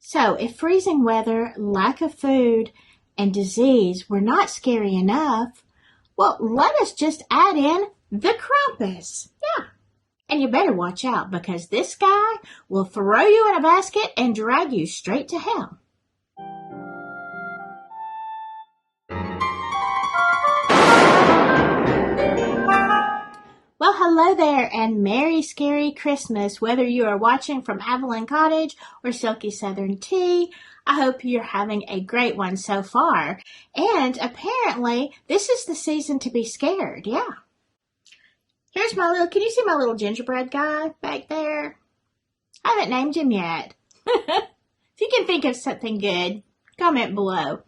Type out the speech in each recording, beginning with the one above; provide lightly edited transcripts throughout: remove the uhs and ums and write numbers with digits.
So if freezing weather, lack of food, and disease were not scary enough, well, let us just add in the Krampus. Yeah. And you better watch out because this guy will throw you in a basket and drag you straight to hell. Well, hello there and Merry Scary Christmas, whether you are watching from Avalon Cottage or Silky Southern Tea. I hope you're having a great one so far. And apparently, this is the season to be scared, yeah. Here's can you see my little gingerbread guy back there? I haven't named him yet. If you can think of something good, comment below.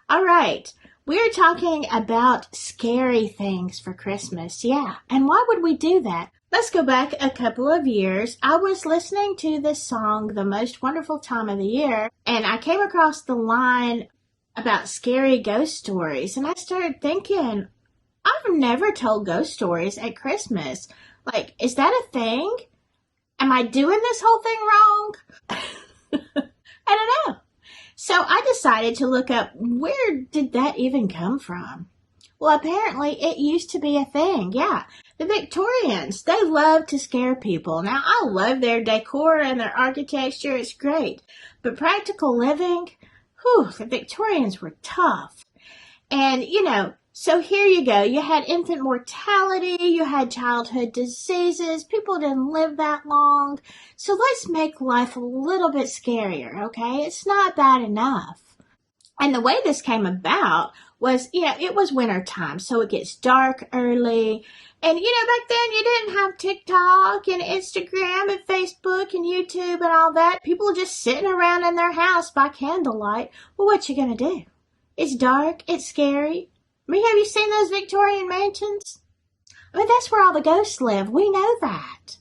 All right. We're talking about scary things for Christmas, yeah. And why would we do that? Let's go back a couple of years. I was listening to this song, The Most Wonderful Time of the Year, and I came across the line about scary ghost stories, and I started thinking, I've never told ghost stories at Christmas. Like, is that a thing? Am I doing this whole thing wrong? I don't know. So I decided to look up, where did that even come from? Well, apparently it used to be a thing, yeah. The Victorians, they love to scare people. Now, I love their decor and their architecture, it's great. But practical living, the Victorians were tough. And, so here you go. You had infant mortality, you had childhood diseases, people didn't live that long. So let's make life a little bit scarier, okay? It's not bad enough. And the way this came about was, it was winter time, so it gets dark early. And, back then you didn't have TikTok and Instagram and Facebook and YouTube and all that. People just sitting around in their house by candlelight. Well, what you gonna do? It's dark, it's scary. Have you seen those Victorian mansions? That's where all the ghosts live. We know that.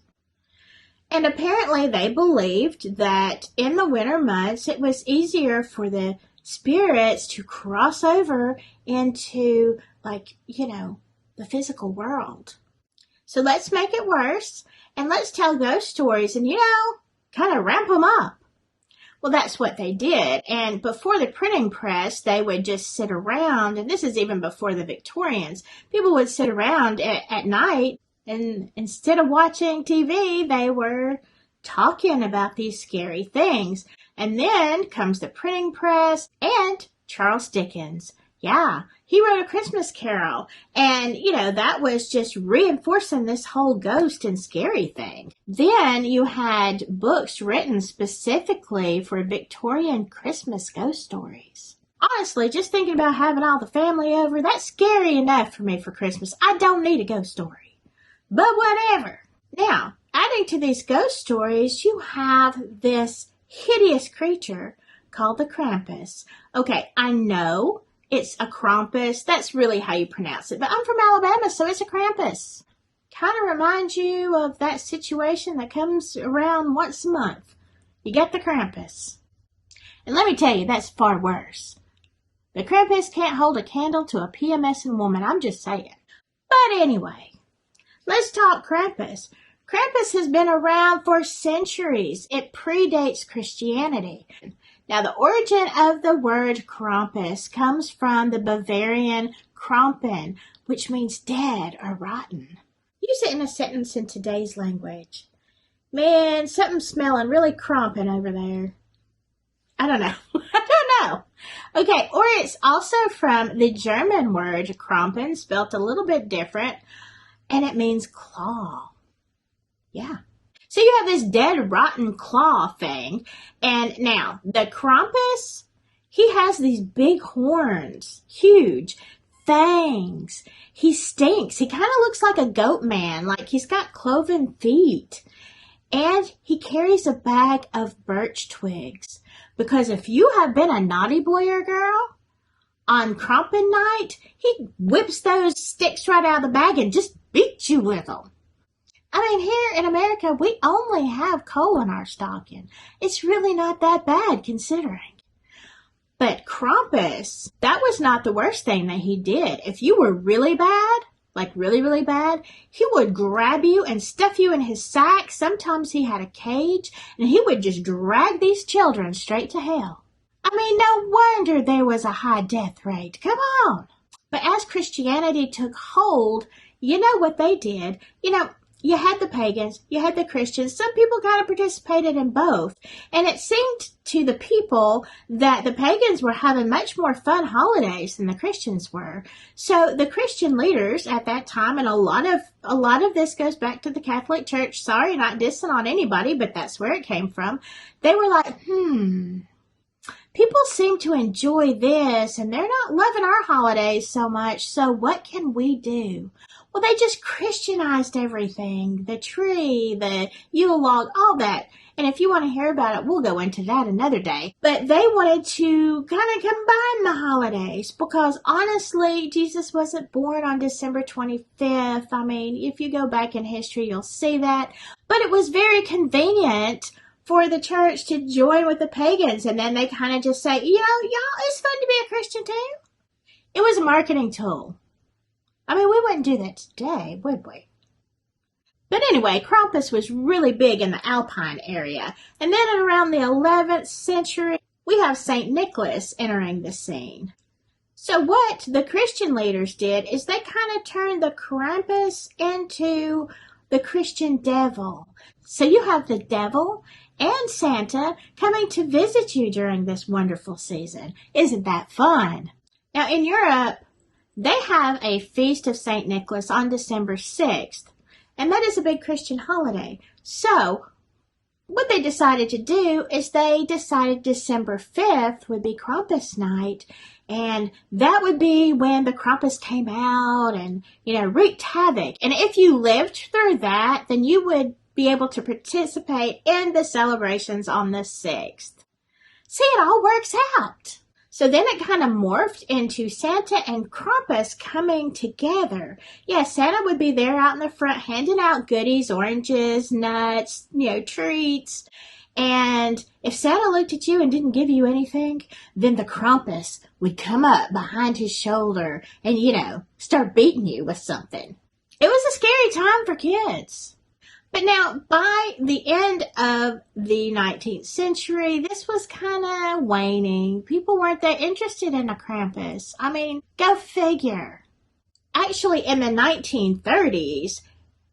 And apparently they believed that in the winter months, it was easier for the spirits to cross over into, the physical world. So let's make it worse, and let's tell ghost stories and, kind of ramp them up. Well, that's what they did. And before the printing press, they would just sit around, and this is even before the Victorians. People would sit around at night, and instead of watching TV, they were talking about these scary things. And then comes the printing press and Charles Dickens. Yeah, he wrote A Christmas Carol. And, that was just reinforcing this whole ghost and scary thing. Then you had books written specifically for Victorian Christmas ghost stories. Honestly, just thinking about having all the family over, that's scary enough for me for Christmas. I don't need a ghost story. But whatever. Now, adding to these ghost stories, you have this hideous creature called the Krampus. Okay, I know it's a Krampus. That's really how you pronounce it. But I'm from Alabama, so it's a Krampus. Kind of reminds you of that situation that comes around once a month. You get the Krampus. And let me tell you, that's far worse. The Krampus can't hold a candle to a PMSing woman. I'm just saying. But anyway, let's talk Krampus. Krampus has been around for centuries. It predates Christianity. Now, the origin of the word Krampus comes from the Bavarian Krampen, which means dead or rotten. Use it in a sentence in today's language. Man, something's smelling really Krampen over there. I don't know. I don't know. Okay, or it's also from the German word Krampen, spelt a little bit different, and it means claw. Yeah. So you have this dead, rotten claw thing. And now, the Krampus, he has these big horns, huge, fangs. He stinks. He kind of looks like a goat man, like he's got cloven feet. And he carries a bag of birch twigs. Because if you have been a naughty boy or girl, on Krampen night, he whips those sticks right out of the bag and just beats you with them. Here in America, we only have coal in our stocking. It's really not that bad considering. But Krampus, that was not the worst thing that he did. If you were really bad, like really, really bad, he would grab you and stuff you in his sack. Sometimes he had a cage, and he would just drag these children straight to hell. I mean, no wonder there was a high death rate. Come on. But as Christianity took hold, you know what they did? You had the pagans, you had the Christians. Some people kind of participated in both. And it seemed to the people that the pagans were having much more fun holidays than the Christians were. So the Christian leaders at that time, and a lot of this goes back to the Catholic Church. Sorry, not dissing on anybody, but that's where it came from. They were like, people seem to enjoy this, and they're not loving our holidays so much, so what can we do? Well, they just Christianized everything. The tree, the Yule log, all that. And if you want to hear about it, we'll go into that another day. But they wanted to kind of combine the holidays because honestly, Jesus wasn't born on December 25th. I mean, if you go back in history, you'll see that. But it was very convenient for the church to join with the pagans. And then they kind of just say, y'all, it's fun to be a Christian too. It was a marketing tool. I mean, we wouldn't do that today, would we? But anyway, Krampus was really big in the Alpine area. And then at around the 11th century, we have St. Nicholas entering the scene. So what the Christian leaders did is they kind of turned the Krampus into the Christian devil. So you have the devil and Santa coming to visit you during this wonderful season. Isn't that fun? Now in Europe, they have a feast of St. Nicholas on December 6th, and that is a big Christian holiday. So what they decided to do is they decided December 5th would be Krampus night, and that would be when the Krampus came out and, wreaked havoc. And if you lived through that, then you would be able to participate in the celebrations on the 6th. See, it all works out. So then it kind of morphed into Santa and Krampus coming together. Yeah, Santa would be there out in the front handing out goodies, oranges, nuts, treats. And if Santa looked at you and didn't give you anything, then the Krampus would come up behind his shoulder and, start beating you with something. It was a scary time for kids. But now, by the end of the 19th century, this was kind of waning. People weren't that interested in a Krampus. I mean, go figure. Actually, in the 1930s,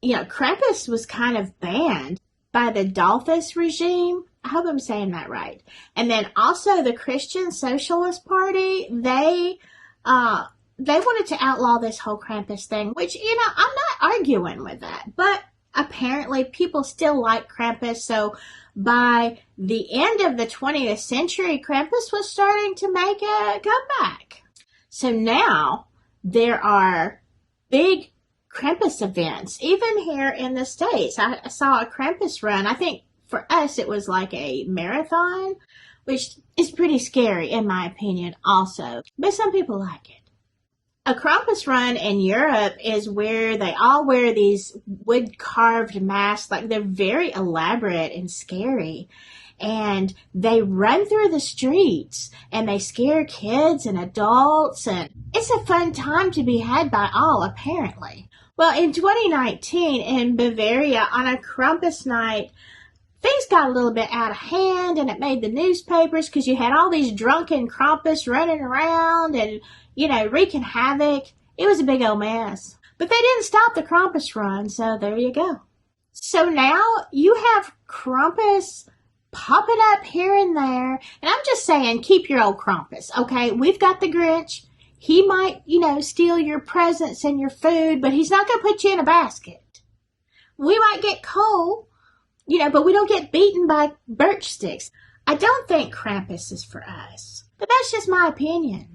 Krampus was kind of banned by the Dollfuss regime. I hope I'm saying that right. And then also the Christian Socialist Party, they wanted to outlaw this whole Krampus thing, which, I'm not arguing with that. But apparently, people still like Krampus, so by the end of the 20th century, Krampus was starting to make a comeback. So now, there are big Krampus events, even here in the States. I saw a Krampus run. I think for us, it was like a marathon, which is pretty scary, in my opinion, also. But some people like it. A Krampus run in Europe is where they all wear these wood-carved masks, like they're very elaborate and scary. And they run through the streets, and they scare kids and adults, and it's a fun time to be had by all, apparently. Well, in 2019, in Bavaria, on a Krampus night, things got a little bit out of hand, and it made the newspapers because you had all these drunken Krampus running around and, wreaking havoc. It was a big old mess. But they didn't stop the Krampus run, so there you go. So now you have Krampus popping up here and there. And I'm just saying, keep your old Krampus, okay? We've got the Grinch. He might, steal your presents and your food, but he's not going to put you in a basket. We might get coal, but we don't get beaten by birch sticks. I don't think Krampus is for us. But that's just my opinion.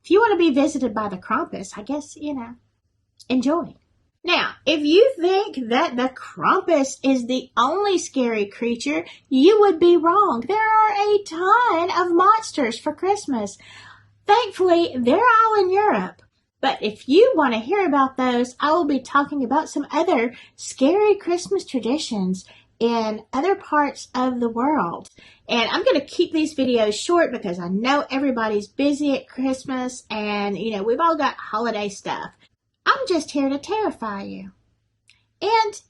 If you want to be visited by the Krampus, I guess, enjoy. Now, if you think that the Krampus is the only scary creature, you would be wrong. There are a ton of monsters for Christmas. Thankfully, they're all in Europe. But if you want to hear about those, I will be talking about some other scary Christmas traditions in other parts of the world. And I'm going to keep these videos short because I know everybody's busy at Christmas and, we've all got holiday stuff. I I'm just here to terrify you. And,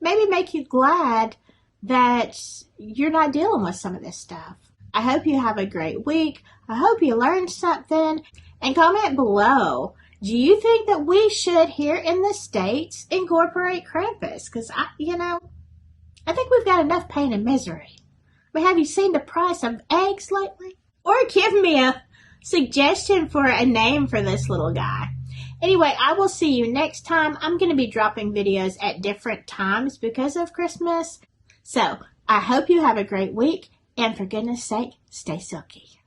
maybe make you glad that you're not dealing with some of this stuff. I hope you have a great week. I hope you learned something. And comment below, do you think that we should, here in the States, incorporate Krampus? Because, I think we've got enough pain and misery. But have you seen the price of eggs lately? Or give me a suggestion for a name for this little guy. Anyway, I will see you next time. I'm going to be dropping videos at different times because of Christmas. So, I hope you have a great week. And for goodness sake, stay silky.